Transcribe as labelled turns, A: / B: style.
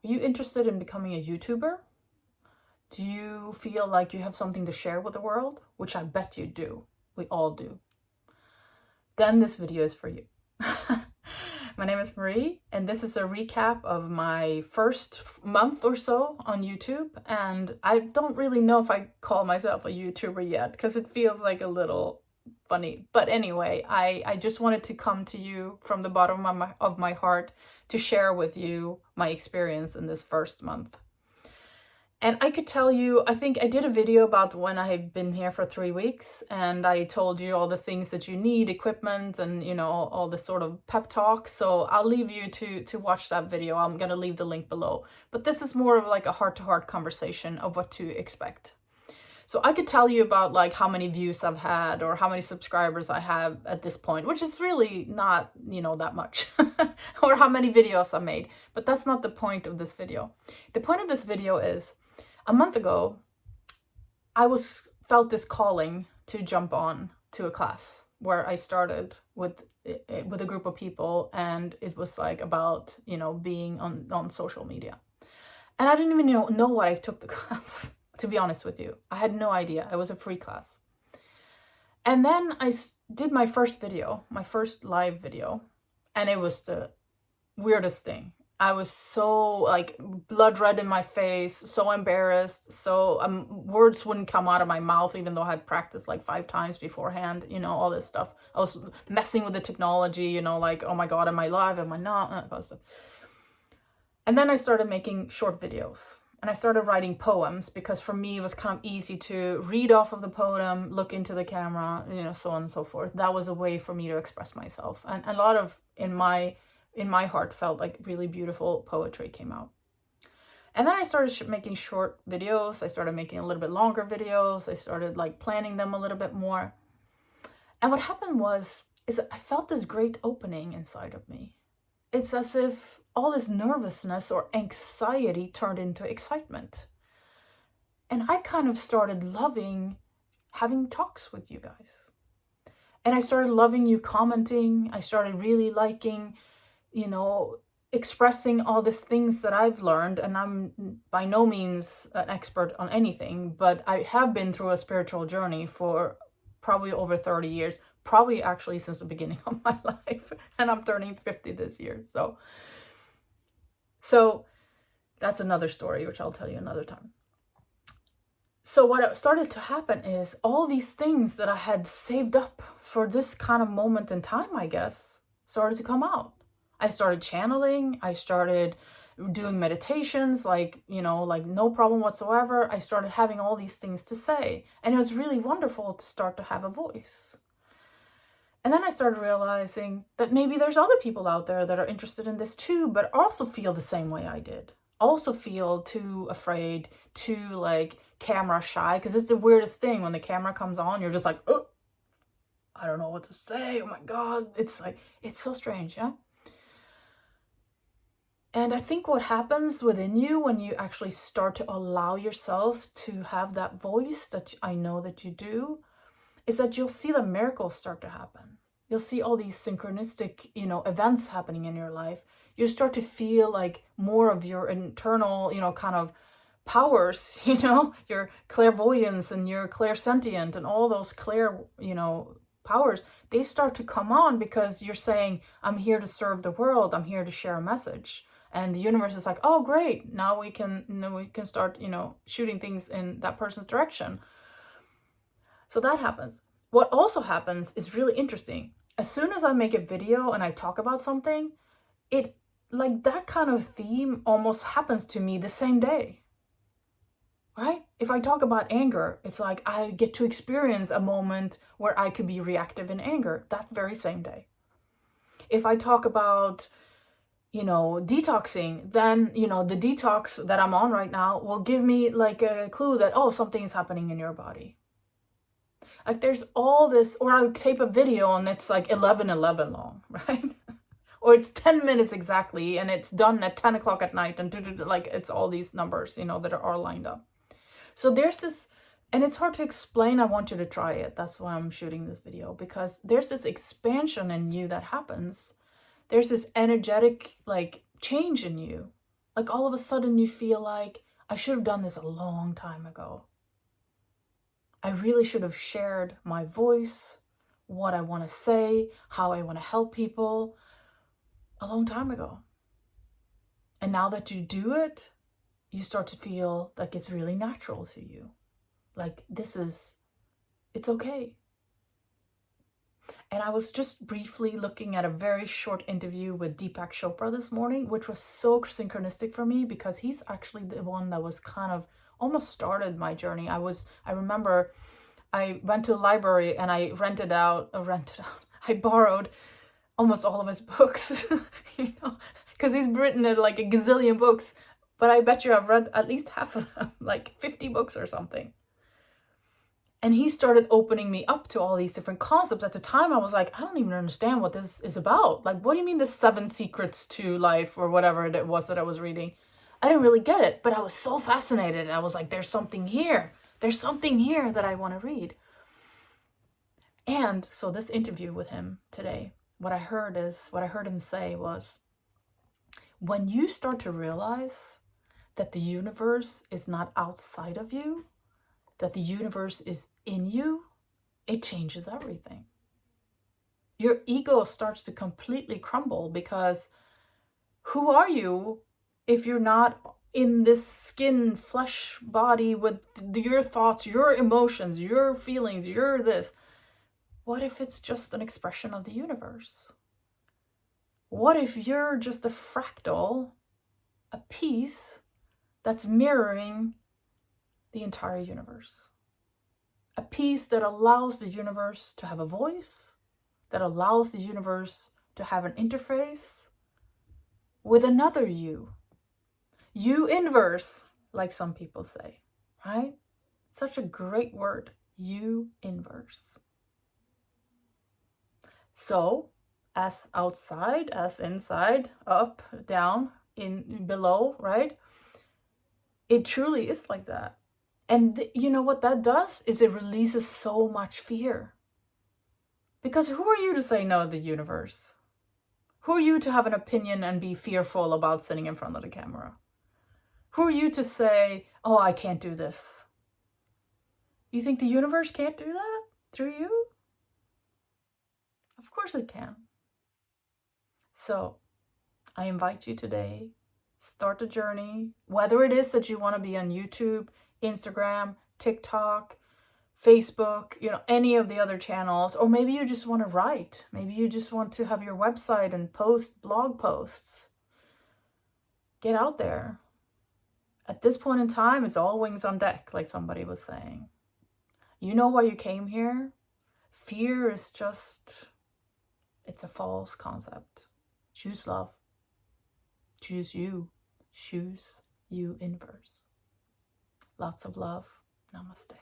A: Are you interested in becoming a YouTuber? Do you feel like you have something to share with the world? Which I bet you do. We all do. Then this video is for you. My name is Marie, and this is a recap of my first month or so on YouTube. And I don't really know if I call myself a YouTuber yet, because it feels like a little funny. But anyway, I just wanted to come to you from the bottom of my heart to share with you my experience in this first month. And I could tell you, I think I did a video about when I had been here for 3 weeks, and I told you all the things that you need, equipment, and all the sort of pep talk. So I'll leave you to watch that video. I'm gonna leave the link below. But this is more of like a heart-to-heart conversation of what to expect. So I could tell you about like how many views I've had or how many subscribers I have at this point, which is really not, that much, or how many videos I made. But that's not the point of this video. The point of this video is, a month ago, I felt this calling to jump on to a class where I started with a group of people, and it was like about, being on social media. And I didn't even know why I took the class, to be honest with you. I had no idea. It was a free class. And then I did my first video, my first live video, and it was the weirdest thing. I was so like blood red in my face, so embarrassed, so words wouldn't come out of my mouth, even though I had practiced like 5 times beforehand, all this stuff. I was messing with the technology, like, oh my God, am I live? Am I not? And then I started making short videos, and I started writing poems, because for me it was kind of easy to read off of the poem, look into the camera, so on and so forth. That was a way for me to express myself. And a lot of, in my heart, felt like really beautiful poetry came out. And then I started making short videos. I started making a little bit longer videos. I started like planning them a little bit more. And what happened is that I felt this great opening inside of me. It's as if all this nervousness or anxiety turned into excitement. And I kind of started loving having talks with you guys. And I started loving you commenting. I started really liking expressing all these things that I've learned. And I'm by no means an expert on anything, but I have been through a spiritual journey for probably over 30 years, probably actually since the beginning of my life. And I'm turning 50 this year. So that's another story, which I'll tell you another time. So what started to happen is all these things that I had saved up for this kind of moment in time, I guess, started to come out. I started channeling. I started doing meditations, like no problem whatsoever. I started having all these things to say. And it was really wonderful to start to have a voice. And then I started realizing that maybe there's other people out there that are interested in this too, but also feel the same way I did. Also feel too afraid, too like camera shy, because it's the weirdest thing when the camera comes on. You're just like, oh, I don't know what to say. Oh my God. It's like, it's so strange, yeah? And I think what happens within you when you actually start to allow yourself to have that voice that I know that you do, is that you'll see the miracles start to happen. You'll see all these synchronistic, events happening in your life. You start to feel like more of your internal, kind of powers, your clairvoyance and your clairsentient and all those powers, they start to come on, because you're saying, I'm here to serve the world. I'm here to share a message. And the universe is like, oh, great. Now we can start, shooting things in that person's direction. So that happens. What also happens is really interesting. As soon as I make a video and I talk about something, it like that kind of theme almost happens to me the same day, right? If I talk about anger, it's like I get to experience a moment where I could be reactive in anger that very same day. If I talk about detoxing, then, the detox that I'm on right now will give me like a clue that, oh, something is happening in your body. Like there's all this, or I'll tape a video and it's like 11:11 long, right? Or it's 10 minutes exactly, and it's done at 10 o'clock at night, and like it's all these numbers, that are all lined up. So there's this, and it's hard to explain. I want you to try it. That's why I'm shooting this video, because there's this expansion in you that happens. There's this energetic like change in you Like all of a sudden you feel like, I should have done this a long time ago. I really should have shared my voice, what I want to say, how I want to help people a long time ago. And now that you do it, you start to feel like it's really natural to you. Like it's okay. And I was just briefly looking at a very short interview with Deepak Chopra this morning, which was so synchronistic for me because he's actually the one that was kind of almost started my journey. I remember I went to the library and I I borrowed almost all of his books, because he's written like a gazillion books, but I bet you I've read at least half of them, like 50 books or something. And he started opening me up to all these different concepts. At the time, I was like, I don't even understand what this is about. Like, what do you mean the 7 secrets to life or whatever it was that I was reading? I didn't really get it, but I was so fascinated. I was like, there's something here. There's something here that I want to read. And so this interview with him today, what I heard him say was, when you start to realize that the universe is not outside of you, that the universe is in you, it changes everything. Your ego starts to completely crumble, because who are you if you're not in this skin, flesh body with your thoughts, your emotions, your feelings, your this? What if it's just an expression of the universe? What if you're just a fractal, a piece that's mirroring the entire universe? A piece that allows the universe to have a voice, that allows the universe to have an interface with another you. You inverse, like some people say, right? Such a great word, you inverse. So, as outside, as inside, up, down, in, below, right? It truly is like that. And you know what that does is it releases so much fear. Because who are you to say no to the universe? Who are you to have an opinion and be fearful about sitting in front of the camera? Who are you to say, oh, I can't do this? You think the universe can't do that through you? Of course it can. So I invite you today, start the journey, whether it is that you want to be on YouTube, Instagram, TikTok, Facebook, any of the other channels, or maybe you just want to write. Maybe you just want to have your website and post blog posts. Get out there. At this point in time, it's all wings on deck, like somebody was saying. You know why you came here? Fear is it's a false concept. Choose love. Choose you. Choose you inverse. Lots of love. Namaste.